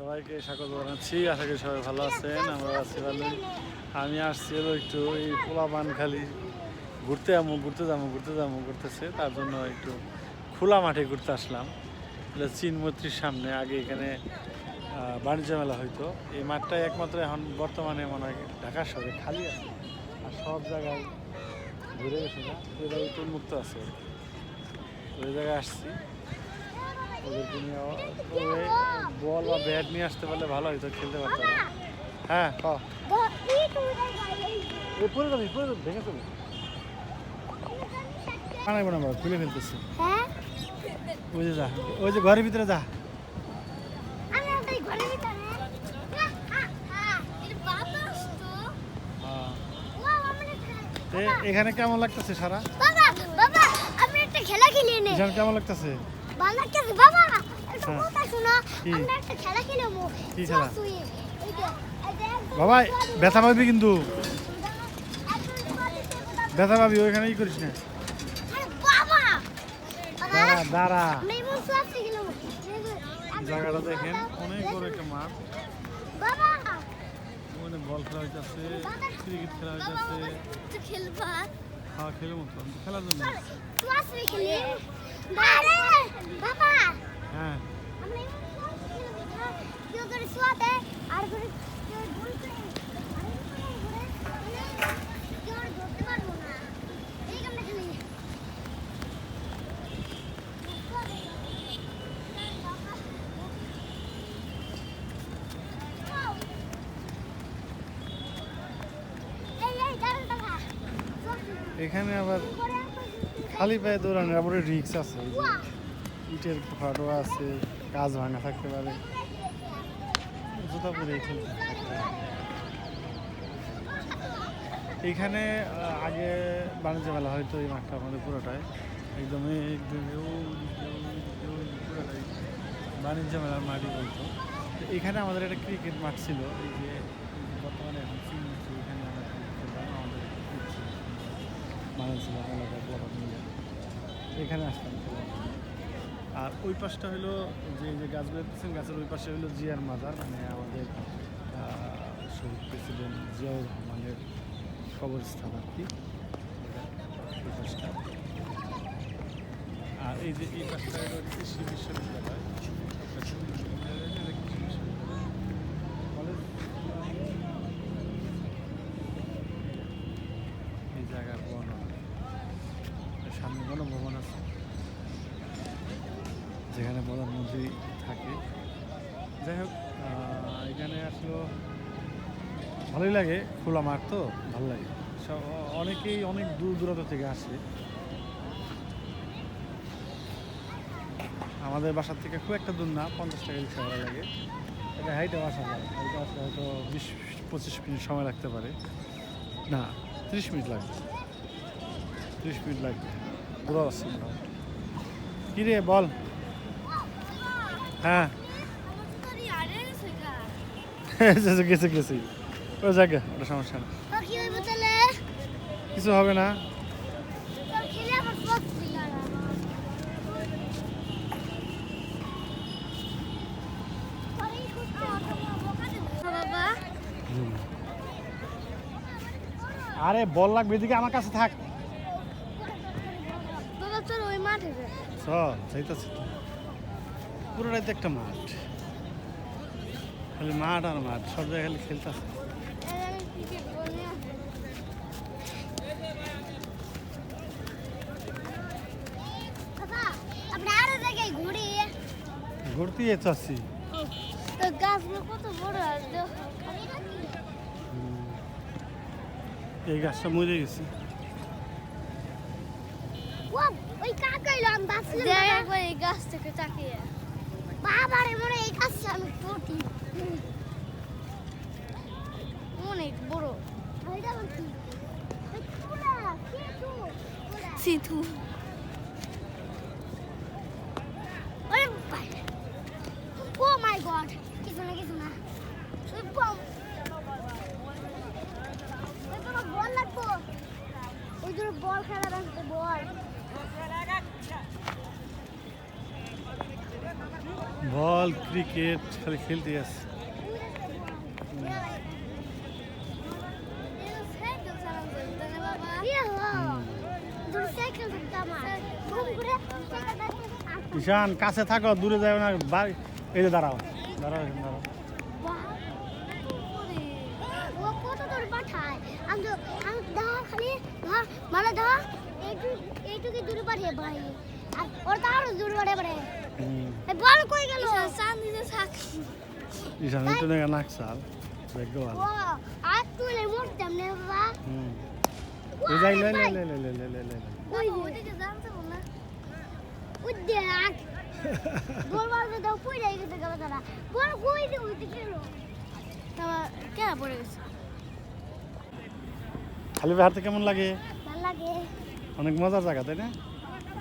সবাইকে স্বাগত জানাচ্ছি। আশা করি সবাই ভালো আছেন, আমরা আছি ভালোই। আমি আসছি হলো একটু এই পোলাপানখালি ঘুরতে যাবো করতেছে, তার জন্য একটু খোলা মাঠে ঘুরতে আসলাম। এটা চীনমৈত্রীর সামনে, আগে এখানে বাণিজ্য মেলা হইতো। এই মাঠটাই একমাত্র এখন বর্তমানে মনে হয় ঢাকা শহরে খালি আছে, আর সব জায়গায় ঘুরে গেছে না, এবার একটু উন্মুক্ত আছে। ওই জায়গায় আসছি, ওদেরকে নিয়ে বল বা ব্যাট নিয়ে আসতে পারলে ভালো হইতো, খেলতে পারতো না। হ্যাঁ পরে যাবি ভেঙে যাবি, আনাইবো না, খুলে ফেলতেছি। ওই যে যা, ওই যে ঘরের ভিতরে যা। এখানে কেমন লাগতেছে সারা? বাবা আমি একটা খেলা খেলি নে। কেমন লাগতেছে? ভালো লাগতেছে বাবা। একটা কথা শোনো, আমরা একটা খেলা খেলবো। কি খেলা? বাবা ব্যথা পাবি কিন্তু, ব্যথা পাবি, ওইখানে ই করিস না। বাবা দাঁড়া দাঁড়া, মেমন সুয়াতে গেলাম। জায়গাটা দেখেন, অনেক বড় একটা মাঠ। বাবা ওখানে বল খেলা হইতাছে, ক্রিকেট খেলা হইতাছে। তুই খেলবা? হ্যাঁ খেলবো তো, খেলার জন্য। সুয়াতে খেলি। আরে বাবা হ্যাঁ আমরা এমন সুয়াতে খেলবো। কেউ করে সুয়াতে আর করে কেউ ভুল করে কেউ ধরতে পারবো না। এই আমরা খেলি। এখানে আবার খালি পায়ে দৌড়ানোর আবার রিক্স আছে, এই যে ইটের ফাটো আছে, গাছ ভাঙা থাকতে পারে, জুতা পরে খেলতে থাকতে হবে। এইখানে আগে বাণিজ্য মেলা হয়তো, এই মাঠটা আমাদের পুরোটাই একদমই পুরোটাই বাণিজ্য মেলার মাঠই বলতো। এখানে আমাদের একটা ক্রিকেট মাঠ ছিল, এই যে বর্তমানে এখন চিনছি, এখানে আমরা খেলতাম, আমাদের বানিয়েছিল এখানে আসতাম খেলার জন্য। আর ওই পাশটা হলো যে যে গাছগুলো দেখছেন, গাছের ওই পাশে হলো জিয়ার মাজার, মানে আমাদের শহীদ প্রেসিডেন্ট জিয়াউর রহমানের কবরস্থান আর কি, এই পাশটা। আর এই যে এই পাশটা হলো কৃষি বিশ্ববিদ্যালয়, এই জায়গার বর্ণনা। সামনে গণভবন আছে, যেখানে প্রধানমন্ত্রী থাকে। যাই হোক, এখানে আসলে ভালোই লাগে, খোলা মাঠ তো ভালো লাগে। অনেকেই অনেক দূর দূরান্ত থেকে আসে। আমাদের বাসার থেকে খুব একটা দূর না, 50 টাকা রিক্সা ভাড়া লাগে। এটা হাইটে আসা যায়, হাইটে আসলে হয়তো 20-25 মিনিট সময় লাগতে পারে, না 30 মিনিট লাগবে, 30 মিনিট লাগবে। পুরো আসছে মোটামুটি। কী রে বল? হ্যাঁ গেছে ওই জায়গা, ওটা সমস্যা না, কিছু হবে না। আরে বল লাগবে, এদিকে আমার কাছে থাক। যাইতেছে তো, পুরোটাই তো একটা মাঠ, খালি মাঠ আর মাঠ, সব জায়গায় খালি খেলতেছে। ঘুরতে যাচ্ছি, এই গাছটা মরে গেছে। ওই কাকাইলো আমি ভাবছিলাম একবার এই গাছ থেকে তাকিয়ে বাবারে মনে এই গাছটা আমি টোটি অনেক বড়। ওইটা বলছি পুরা সিধু ওরে ও মাই গড, কিছু না ওই বম, ওই তো বল লাগতো, ওই দূরে বল খেলা রাখতে বল। বল ক্রিকেট খালি খেলতে আছে। ঈশান কাছে থাকো, দূরে যাবে না। এই যে দাঁড়াও দাঁড়াও এখানে দাঁড়াও। ঈশান একটু দেখা নাকসাল ভাগ্য ভালো। এই যাই লে লে লে লে লে লে লে লে। খালি হাঁটতে কেমন লাগে? অনেক মজার জায়গা তাই না?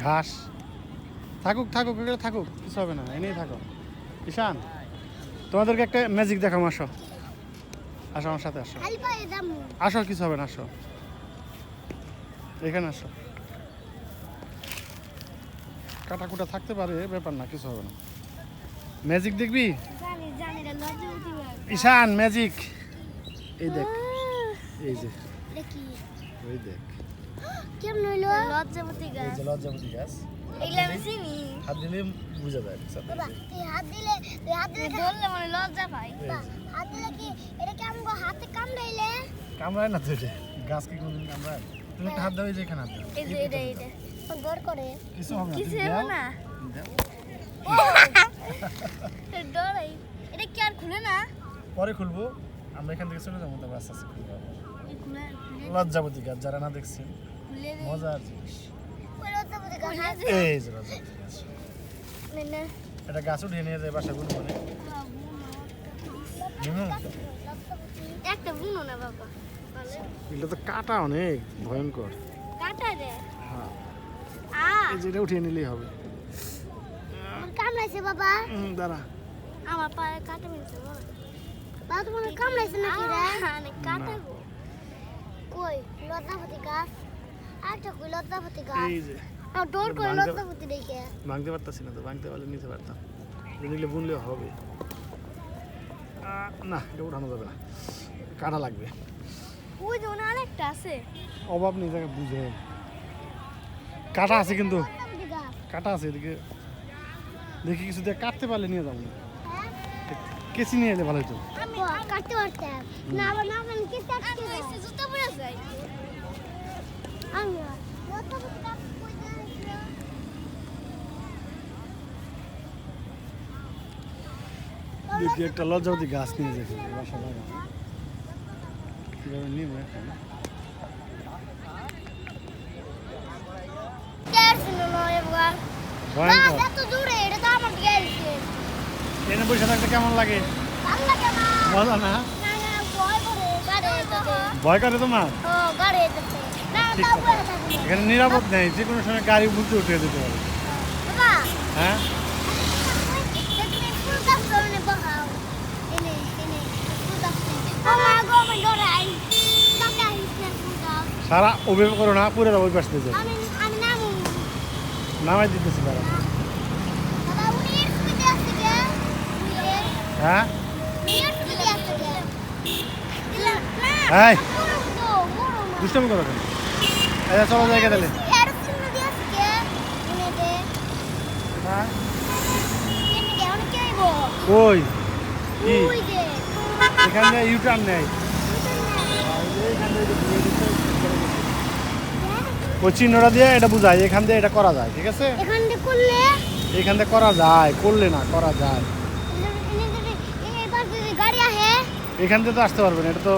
ঘাস থাকুক থাকুক এগুলো থাকুক, কিছু হবে না, এনেই থাকো। ঈশান তোমাদেরকে একটা ম্যাজিক দেখাম, আসো আসো আমার সাথে আসো, আসো কিছু হবে না, আসো এখানে আসো। কাটাকুটা থাকতে পারে, ব্যাপার না, কিছু হবে না। ম্যাজিক দেখবি ঈশান? ম্যাজিক এই দেখ, এই যে ওই দেখ, কেমন হইলো? লজ্জাবতী এই যে লজ্জাবতী গাছ। এগুলা আমি চিনি। হাত দিলে বুঝা যায়। বাবা তুই হাত দিলে ধরলে মানে লজ্জা পাই। হাত দিলে কি এটা কি আমগো হাতে কামড়াইলে? কামড়ায় না তো, এটা গাছ কি কোনদিন কামড়ায়? তুমি একটা হাত দাও, এই যে এখানে হাত দাও। এই যে এটা ডর করে কিছু হবে না, কিছু তুমি হবে দাও, না। দাও। ডরাই এটা কি আর খুলে না? পরে খুলবো, আমরা এখান থেকে চলে যাবো, তারপর আস্তে আস্তে খুলবো। খুলে লজ্জাবতী গাছ যারা না দেখছেন, খুলে দে। মজার জিনিস। ওই লজ্জাবতী গাছ এই যে লজ্জাবতী গাছ, না এটা গাছ উঠিয়ে নিয়ে যায় বাসা গুলো মানে। একটা বুনো না বাবা, এটা তো কাটা অনেক ভয়ঙ্কর। কাটা রে। হ্যাঁ, আ এই যেটা উঠিয়ে নিলেই হবে। আমার কামড়াইছে বাবা। দাঁড়া, আমার পায়ে কাটা মেরেছে বাবা। বাবা তোমার কামড়াইছে নাকি রে? না কাটা গো। কই লজ্জাবতী গাছ? আচ্ছা কই লজ্জাবতী গাছ? এই যে আর ডর করে লজ্জাবতী দেখে। ভাঙতে পারতাছি না তো, ভাঙতে পারলে নিতে পারতাম, নিলে বুনলে হবে। না, এটা উঠানো যাবে না, কাটা লাগবে। ওই যে ওখানে আরেকটা আছে। অভাব নেই, জায়গা বুঝে কাটা আছে, কিন্তু লজ্জাবতী গাছ। কাটা আছে এদিকে, দেখি কিছু দিয়ে কাটতে পারলে নিয়ে যাবো। হ্যাঁ? কেসি নিয়ে এলে ভালো হতো। আমি কাটতে পারতাম না, আবার না মানে কি কাটতে এসে জুতা পরে যাই। আমি লজ্জাবতী গাছ কই দিয়েছিল? দেখি একটা লজ্জাবতী গাছ নিয়ে যাই বাসা লাগা, কীভাবে নিব এখন। ভয়ঙ্কর। এত দূরে এটা তো আমার গেছে। এনে বসে থাকতে কেমন লাগে? ভালো লাগে না। মজা না? না না ভয় করে গাড়ি যেতে। ভয় করে তোমার? ও গাড়ি যেতে। না ঠিক তাও কথা। ভয় থাকে না। এখানে নিরাপদ নেই, যে কোনো সময় গাড়ি উঠে উঠে যেতে পারে। বাবা হ্যাঁ, তুমি ফুল গাছ ধরে বসাও। এনে ফুল গাছ। বাবা গো আমি ডরাই। কাকা হিসেবে ফুল গাছ। সারা অভিযোগ করো না, পুরো ওই পাশ দিয়ে যাই, আমি নামু। নামাই দিতেছি তারা। বাবা উনির স্পিডে আছে কে? হ্যাঁ, উনির স্পিডে আছে কে? দিলা না। এই মুরু তো মুরু না। দুষ্টামি করো কেন? এই চলো জায়গা দিলে। এর স্পিডে আছে কে? উনি দে। হ্যাঁ, এমনি কে অনেক কে আইবো? ওই কি ওই যে। এখানে ইউটার্ন নেই, ওই চিহ্নটা দিয়ে এটা বুঝায়, এখান দিয়ে এটা করা যায়, ঠিক আছে? এখান থেকে করলে এখান থেকে করা যায়, করলে না, করা যায়। এবার যদি গাড়ি আহে এখান থেকে তো আসতে পারবে না, এটা তো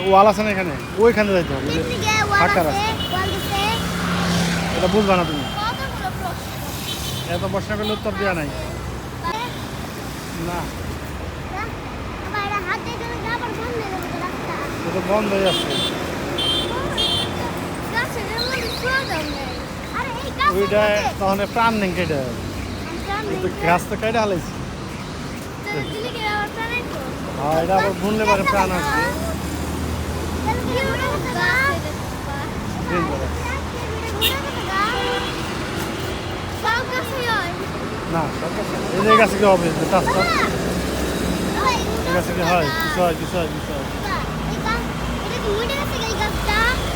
ওয়াল আছে না এখানে, ওইখান থেকে যাইতে হবে, এমনি গে ওয়াল ফাঁকা আছে রাস্তা। ওয়াল দিছে এটা বুঝবা না তুমি, কতগুলো প্রশ্ন এত প্রশ্ন করলে উত্তর দেওয়া নাই। না, আবার এটা হাত দিয়ে গেলে আবার বন্ধ হয়ে যাবে তো রাস্তা এটা বন্ধ হয়ে যাচ্ছে। গাছের মধ্যে ছোঁয়া দাও নাই আরে এই গাছের ওইটা মধ্যে তখন প্রাণ নেই কেটে, কিন্তু গাছ তো কেটে হালাইছি। দিলে কি আবার প্রাণাই তো হ্যাঁ, এটা আবার বুনলে পারে প্রাণ আসবে। Dangerous। না না সরকার এই যে গাছে কি হবে টাচটা এই গাছে কি হয় কিছু হয় কিছু হয় কিছু হয়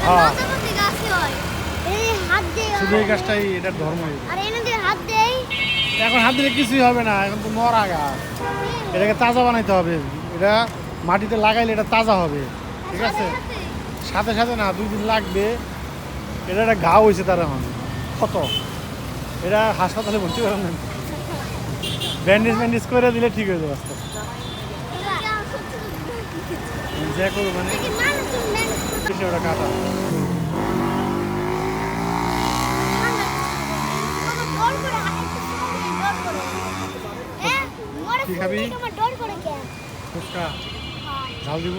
হ্যাঁ। শুধু এই গাছটাই এটার ধর্ম এখন হাত দিলে কিছুই হবে না এখন তো মরা গাছ এটাকে তাজা বানাইতে হবে এটা মাটিতে লাগাইলে এটা তাজা হবে ঠিক আছে সাথে সাথে না 2 দিন লাগবে এটা একটা ঘাও হয়েছে তার এখন কত এটা হাসপাতালে ভর্তি করেন না ব্যান্ডেজ ব্যান্ডেজ করে দিলে ঠিক হয়ে যাবে আস্তে যা করবো মানে ওটা কাটা কি খাবি ফুচকা ঝাল দিব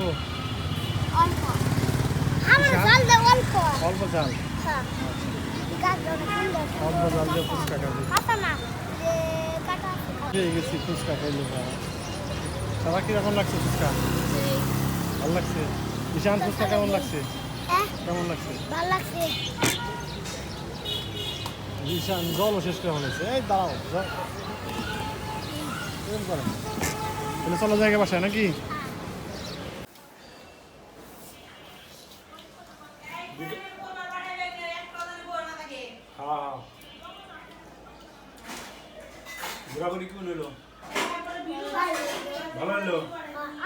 অল্প ঝাল অল্প ঝাল দিয়ে ফুচকা খাবি পেয়ে গেছি ফুচকা খাইলে তারা কিরকম লাগছে ফুচকা ভালো লাগছে ঈশান ফুচকা কেমন লাগছে কেমন লাগছে ঈশান জলও শেষ করে ফেলেছে এই দাঁড়াও এরকম করেন তাহলে চলো জায়গা বাসায় নাকি ঘোরাঘুরি কেমন হইলো ভালো হইলো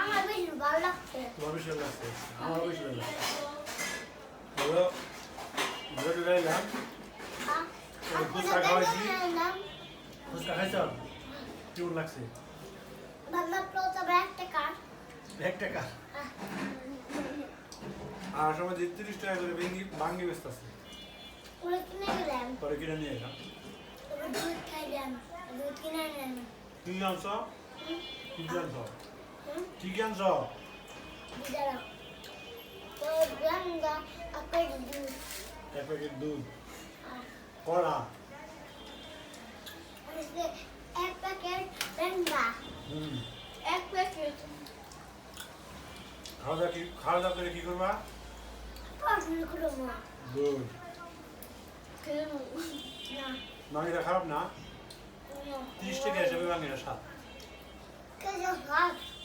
আমার বেশি ভালো লাগছে তোমার বেশি ভালো লাগছে আমার বেশি ভালো লাগছে হলো ঘুরে গেলাম ফুচকা খাওয়াইছি ফুচকা খাইছ কেমন লাগছে এক টাকা আর সময় 30 টাকা করে ভাঙ্গি ব্যস্ত আছে পরে কিনে নিয়ে এলাম কি আনছ কি আনছ কি আনছ এক প্যাকেট দুধ কড়া এক প্যাকেট রেন্ডা এক প্যাকেট খাওয়া দাওয়া করে কি করবা পড়াশোনা করবো গুড না মাংসটা খারাপ না 30 টাকা হিসেবে মাংসটা স্বাদ কে